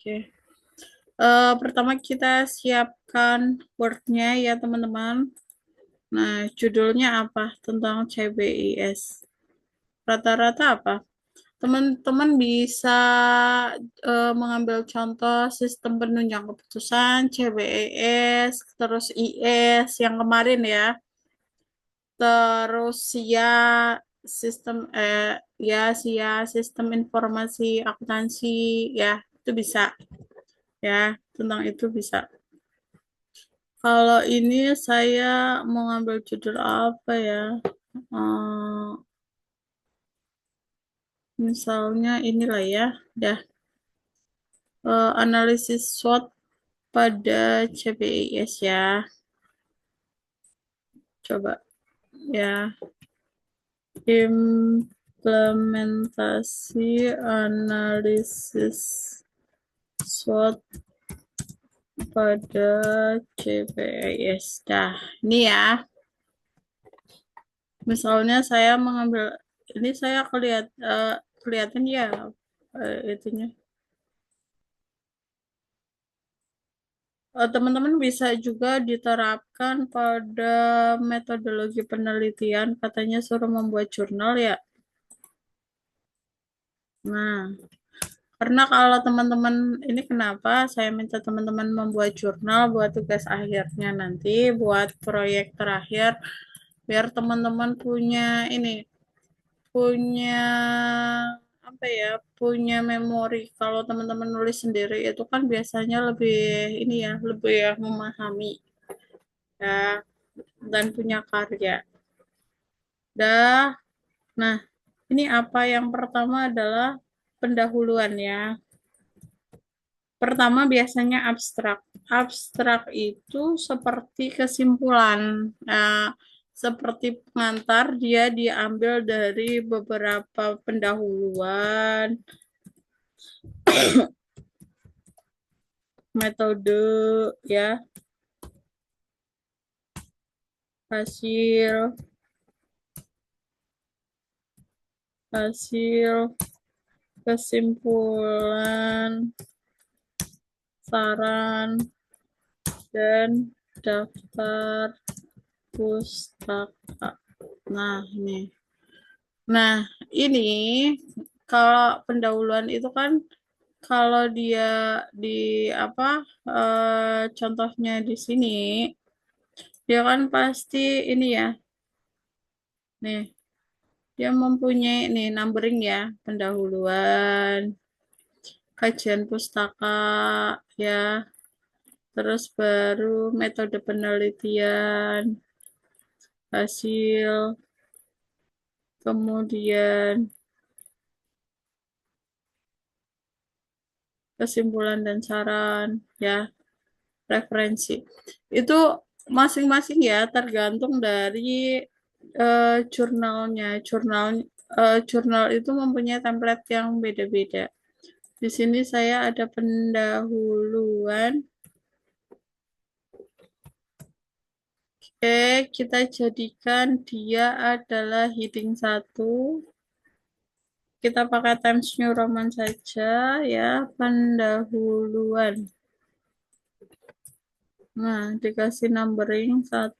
Oke. Pertama kita siapkan Word-nya ya teman-teman. Nah, judulnya apa? Tentang CBIS. Rata-rata apa? Teman-teman bisa mengambil contoh sistem penunjang keputusan, CBIS, terus IS yang kemarin ya. Terus sistem SIA sistem informasi akuntansi ya, itu bisa ya, tentang itu bisa. Kalau ini saya mau ngambil judul apa ya? Eh, Misalnya inilah ya, dah analisis SWOT pada CBIS ya. Coba ya, implementasi analisis SWOT pada CBIS. Dah, ini ya. Misalnya saya mengambil ini saya kelihatan ya itunya. Teman-teman bisa juga diterapkan pada metodologi penelitian, katanya suruh membuat jurnal ya. Nah, karena kalau teman-teman ini kenapa saya minta teman-teman membuat jurnal buat tugas akhirnya nanti, buat proyek terakhir, biar teman-teman punya apa ya, punya memori. Kalau teman-teman nulis sendiri itu kan biasanya lebih ini ya, lebih ya memahami ya dan punya karya. Dah, nah ini apa yang pertama adalah pendahuluan ya. Pertama biasanya abstrak. Abstrak itu seperti kesimpulan. Nah, seperti pengantar dia diambil dari beberapa pendahuluan, metode ya, hasil hasil kesimpulan, saran dan daftar pustaka. Nah, ini. Nah, ini kalau pendahuluan itu kan kalau dia di apa contohnya di sini dia kan pasti ini ya. Nih, dia mempunyai nih numbering ya, pendahuluan, kajian pustaka ya, terus baru metode penelitian, hasil, kemudian kesimpulan dan saran ya, referensi. Itu masing-masing ya tergantung dari jurnalnya. Jurnal itu mempunyai template yang beda-beda. Di sini saya ada pendahuluan. Oke, kita jadikan dia adalah heading 1. Kita pakai Times New Roman saja ya, pendahuluan. Nah, dikasih numbering 1.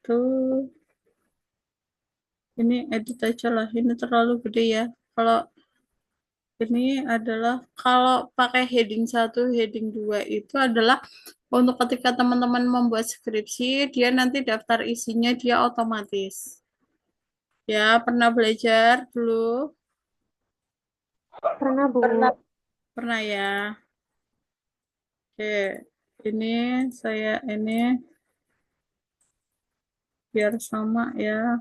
Ini edit aja lah, ini terlalu gede ya. Kalau ini adalah kalau pakai heading 1, heading 2 itu adalah untuk ketika teman-teman membuat skripsi, dia nanti daftar isinya dia otomatis. Ya, pernah belajar dulu? Pernah, Bu. Pernah ya. Oke, ini ini biar sama ya.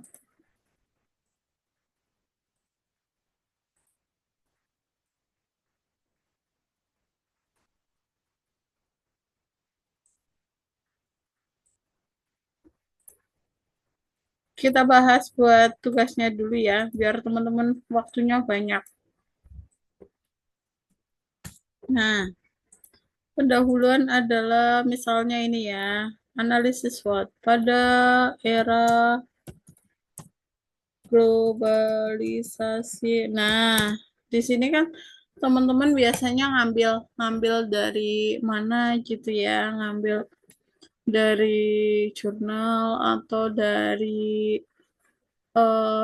Kita bahas buat tugasnya dulu ya, biar teman-teman waktunya banyak. Nah, pendahuluan adalah misalnya ini ya, analisis SWOT pada era globalisasi. Nah, di sini kan teman-teman biasanya ngambil ngambil dari mana gitu ya, ngambil dari jurnal atau dari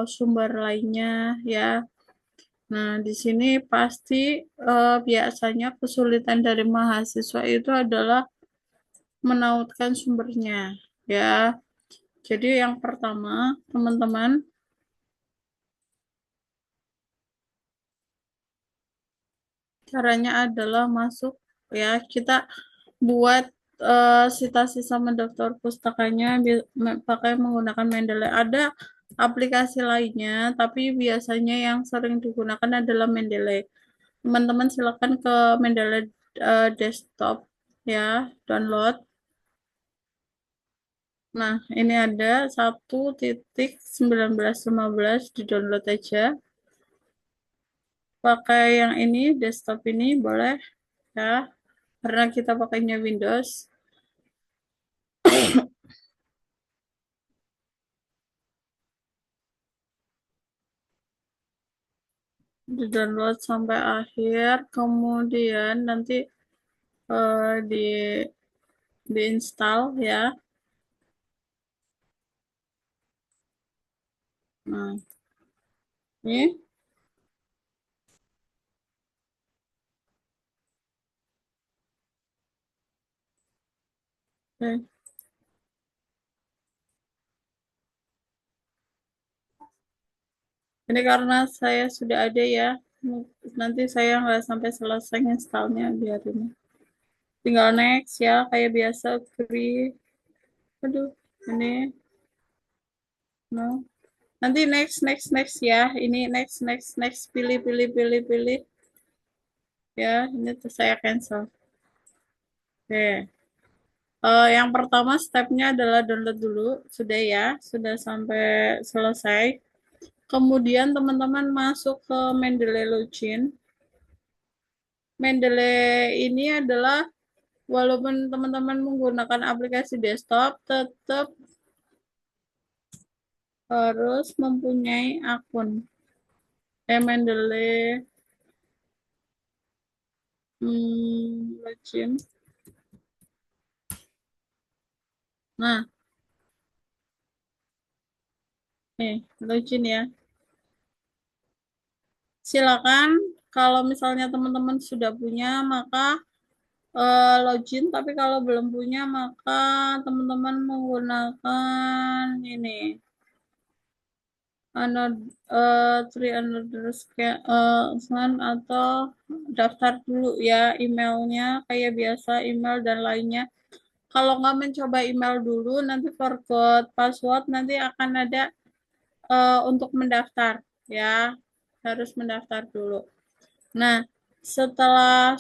sumber lainnya ya. Nah, di sini pasti biasanya kesulitan dari mahasiswa itu adalah menautkan sumbernya ya. Jadi yang pertama, teman-teman, caranya adalah masuk ya, kita buat citasi sama daftar pustakanya pakai menggunakan Mendeley. Ada aplikasi lainnya, tapi biasanya yang sering digunakan adalah Mendeley. Teman-teman silakan ke Mendeley desktop ya, download. Nah, ini ada 1.1915 di download aja. Pakai yang ini, desktop ini boleh ya, karena kita pakainya Windows. Di download sampai akhir, kemudian nanti di diinstal ya. Nah, ini, oke. Ini karena saya sudah ada ya, nanti saya nggak sampai selesai installnya biar ini. Tinggal next ya, kayak biasa, free. Aduh, ini, no. Nanti next, next, next ya. Ini next, next, next, pilih, pilih, pilih, pilih. Ya, ini tuh saya cancel. Oke. Yang pertama stepnya adalah download dulu, sudah ya, sudah sampai selesai. Kemudian teman-teman masuk ke Mendeley Login. Mendeley ini adalah walaupun teman-teman menggunakan aplikasi desktop, tetap harus mempunyai akun. Mendeley Login. Nah, login ya. Silakan kalau misalnya teman-teman sudah punya, maka login, tapi kalau belum punya maka teman-teman menggunakan ini three another atau daftar dulu ya emailnya kayak biasa, email dan lainnya. Kalau nggak mencoba email dulu, nanti forgot password, nanti akan ada untuk mendaftar ya, harus mendaftar dulu. Nah, setelah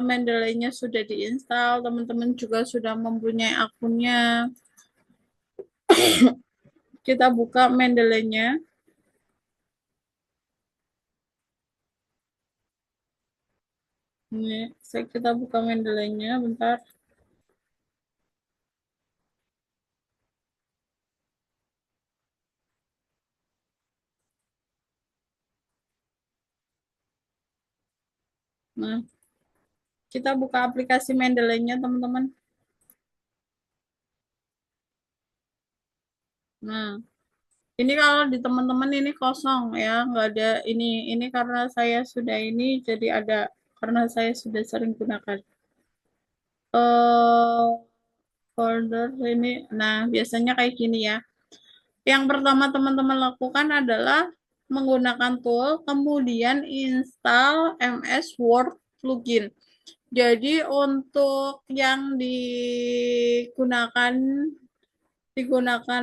Mendeley-nya sudah diinstal, teman-teman juga sudah mempunyai akunnya. Kita buka Mendeley-nya. Ini, kita buka Mendeley-nya, bentar. Nah, kita buka aplikasi Mendeley-nya, teman-teman. Nah, ini kalau di teman-teman ini kosong ya, nggak ada ini. Ini karena saya sudah ini, jadi ada karena saya sudah sering gunakan. Eh folder ini, nah biasanya kayak gini ya. Yang pertama teman-teman lakukan adalah menggunakan tool, kemudian install MS Word plugin. Jadi untuk yang digunakan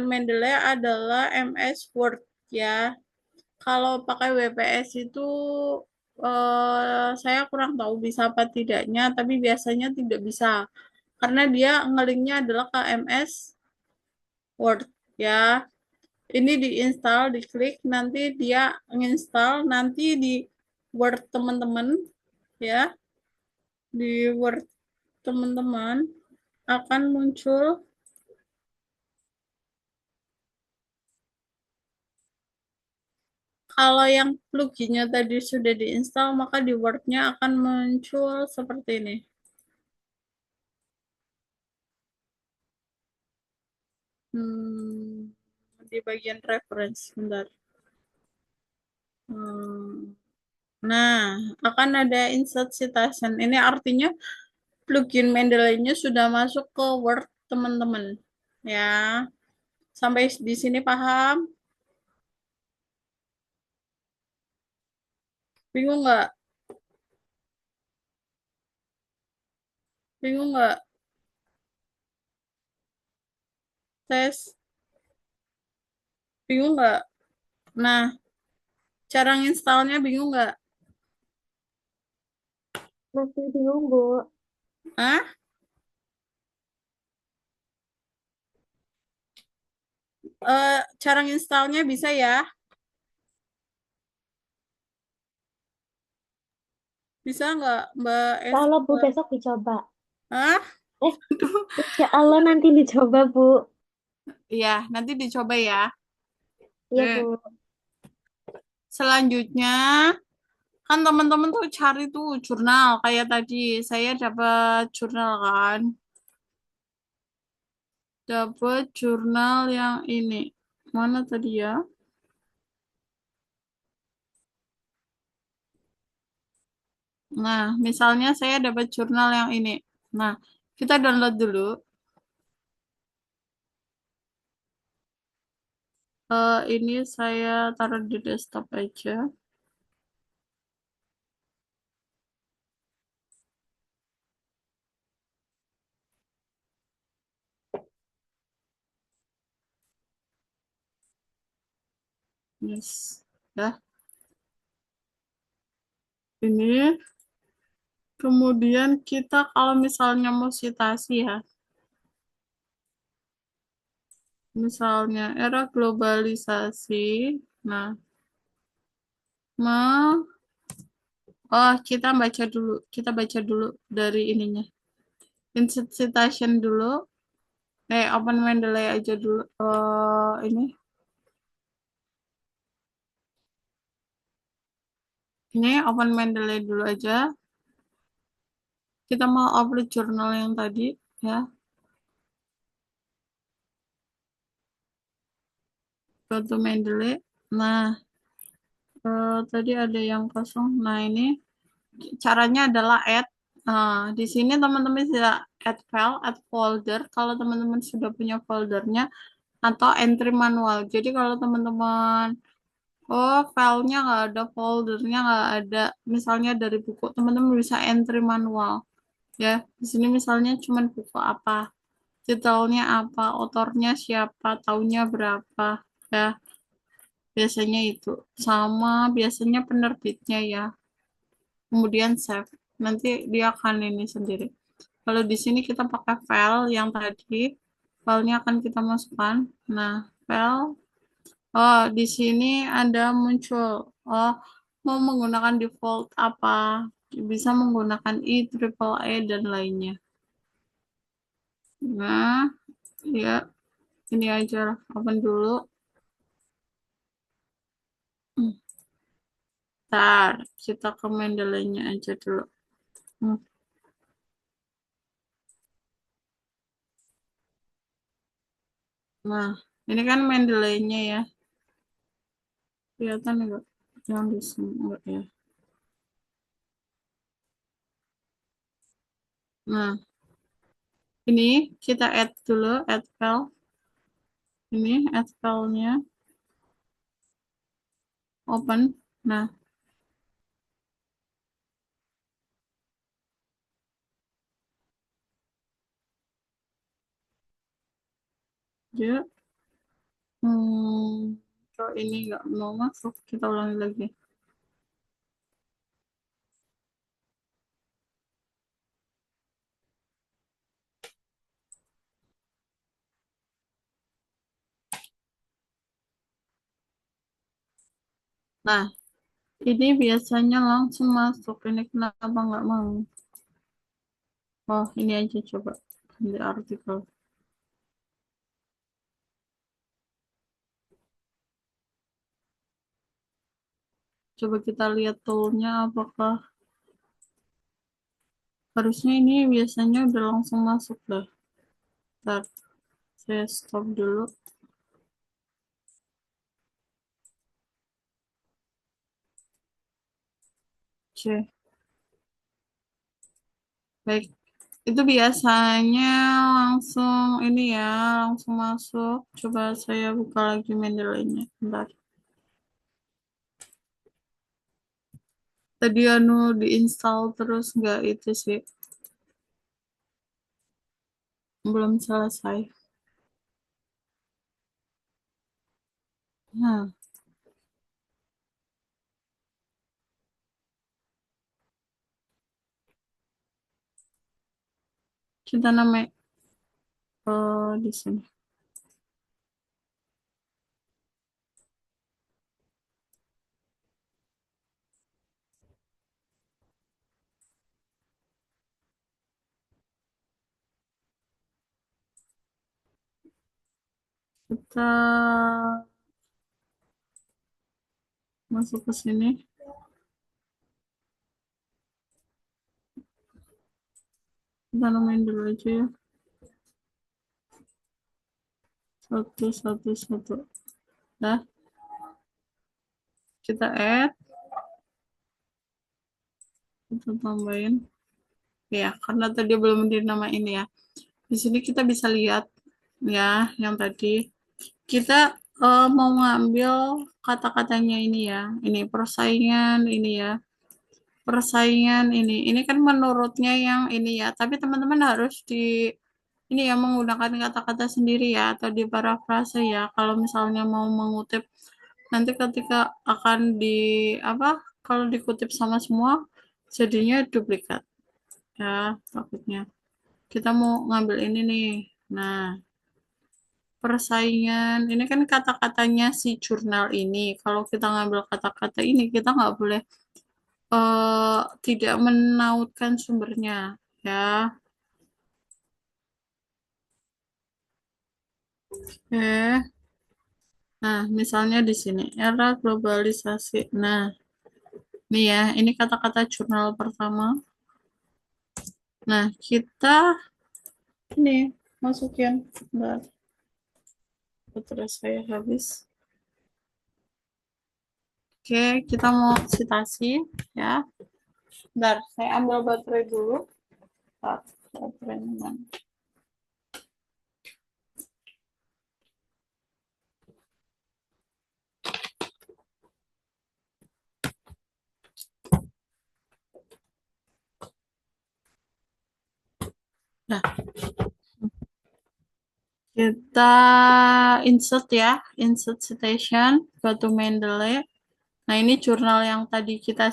Mendeley adalah MS Word ya. Kalau pakai WPS itu saya kurang tahu bisa apa tidaknya, tapi biasanya tidak bisa karena dia ngelinknya adalah ke MS Word ya. Ini diinstal, diklik, nanti dia nginstal, nanti di Word teman-teman ya, di Word teman-teman akan muncul Kalau yang pluginnya tadi sudah diinstal, maka di Word-nya akan muncul seperti ini. Hmm, di bagian reference, bentar. Hmm, Nah, akan ada insert citation. Ini artinya plugin Mendeley-nya sudah masuk ke Word, teman-teman. Ya, sampai di sini paham? Bingung nggak? Bingung nggak? Tes, bingung nggak? Nah, cara nginstalnya bingung nggak? Masih bingung, Bu. Hah? Cara nginstalnya bisa ya? Bisa nggak, Mbak Ya Allah, Bu, Esther? besok dicoba. Hah? Eh, insya Allah nanti dicoba, Bu. Iya, nanti dicoba ya. Iya, Oke. Bu. Selanjutnya, kan teman-teman tuh cari tuh jurnal. Kayak tadi, saya dapat jurnal kan. Dapat jurnal yang ini. Mana tadi ya? Nah, misalnya saya dapat jurnal yang ini. Nah, kita download dulu. Ini saya taruh di desktop aja. Yes. Ya, ini. Kemudian kita kalau misalnya mau citasi ya, misalnya era globalisasi. Nah, mau kita baca dulu dari ininya. Insert citation dulu. Open Mendeley aja dulu. Ini Open Mendeley dulu aja. Kita mau upload jurnal yang tadi ya. Go to Mendeley. Nah, tadi ada yang kosong. Nah, ini caranya adalah add. Nah, di sini teman-teman bisa add file, add folder. Kalau teman-teman sudah punya foldernya atau entry manual. Jadi kalau teman-teman, filenya nggak ada, foldernya nggak ada, misalnya dari buku, teman-teman bisa entry manual. Ya, di sini misalnya cuman buku apa, titelnya apa, autornya siapa, tahunnya berapa. Ya, biasanya itu. Sama biasanya penerbitnya ya. Kemudian save. Nanti dia akan ini sendiri. Kalau di sini kita pakai file yang tadi, filenya akan kita masukkan. Nah, file. Oh, di sini ada muncul. Oh, mau menggunakan default apa? Bisa menggunakan IEEE dan lainnya. Nah, ya, ini aja. Open dulu. Ntar, kita ke Mendeley-nya aja dulu. Hmm, Nah, ini kan Mendeley-nya ya. Kelihatan enggak? Yang di sini enggak ya? Nah, ini kita add dulu, add file. Ini add file-nya, open. Nah, dia kalau ini nggak mau masuk, kita ulangi lagi. Nah, ini biasanya langsung masuk. Ini kenapa nggak mau? Oh, ini aja coba di artikel. Coba kita lihat toolnya apakah harusnya ini biasanya udah langsung masuk dah. Bentar, saya stop dulu. Oke, baik. Itu biasanya langsung ini ya, langsung masuk. Coba saya buka lagi Mendeley-nya. Bentar. Tadi diinstal terus nggak itu sih, belum selesai. Nah, kita namanya di sini. Kita masuk ke sini. Kita namain dulu aja ya. Satu, satu, satu. Nah, kita add. Kita tambahin. Ya, karena tadi belum dinamain ya. Di sini kita bisa lihat ya, yang tadi. Kita mau ngambil kata-katanya ini ya. Ini persaingan, ini ya. Persaingan ini kan menurutnya yang ini ya, tapi teman-teman harus di ini ya menggunakan kata-kata sendiri ya atau di parafrase ya kalau misalnya mau mengutip nanti ketika akan di apa kalau dikutip sama semua jadinya duplikat ya takutnya kita mau ngambil ini nih. Nah, persaingan ini kan kata-katanya si jurnal ini kalau kita ngambil kata-kata ini kita nggak boleh tidak menautkan sumbernya ya. Oke. Nah, misalnya di sini era globalisasi. Nah, nih ya, ini kata-kata jurnal pertama. Nah, kita ini masukin. Bentar, terus saya habis. Oke, kita mau citasi ya. Bentar, saya ambil baterai dulu. Bentar, baterainya mana? Nah, kita insert ya, insert citation, go to Mendeley. Nah, ini jurnal yang tadi kita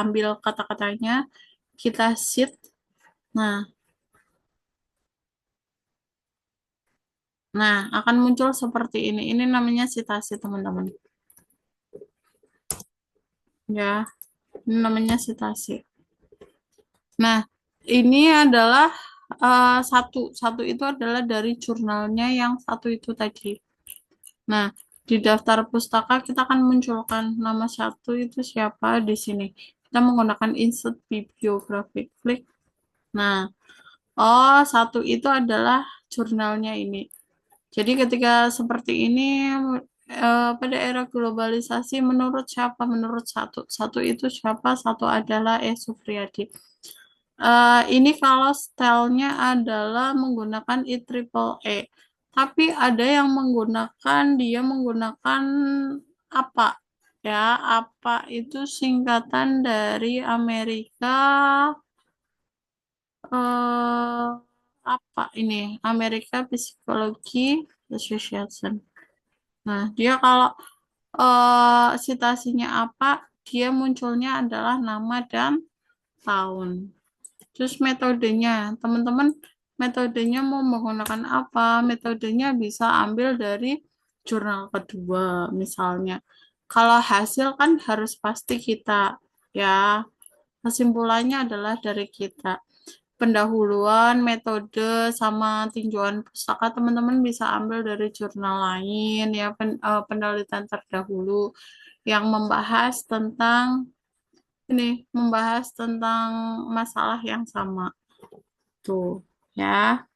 ambil kata-katanya, kita cite. Nah, akan muncul seperti ini. Ini namanya citasi, teman-teman. Ya, ini namanya citasi. Nah, ini adalah satu. Satu itu adalah dari jurnalnya yang satu itu tadi. Nah, di daftar pustaka kita akan munculkan nama satu itu siapa di sini. Kita menggunakan insert bibliographic. Klik. Nah, oh, satu itu adalah jurnalnya ini. Jadi ketika seperti ini pada era globalisasi menurut siapa? Menurut satu. Satu itu siapa? Satu adalah Supriyadi. Ini kalau stylenya adalah menggunakan IEEE. Tapi ada yang menggunakan apa? Ya, apa itu singkatan dari Amerika eh apa ini? Amerika Psychology Association. Nah, dia kalau citasinya apa, dia munculnya adalah nama dan tahun. Terus metodenya, teman-teman, metodenya mau menggunakan apa? Metodenya bisa ambil dari jurnal kedua, misalnya. Kalau hasil kan harus pasti kita, ya. Kesimpulannya adalah dari kita. Pendahuluan, metode, sama tinjauan pustaka teman-teman bisa ambil dari jurnal lain ya penelitian terdahulu yang membahas tentang ini, membahas tentang masalah yang sama tuh ya.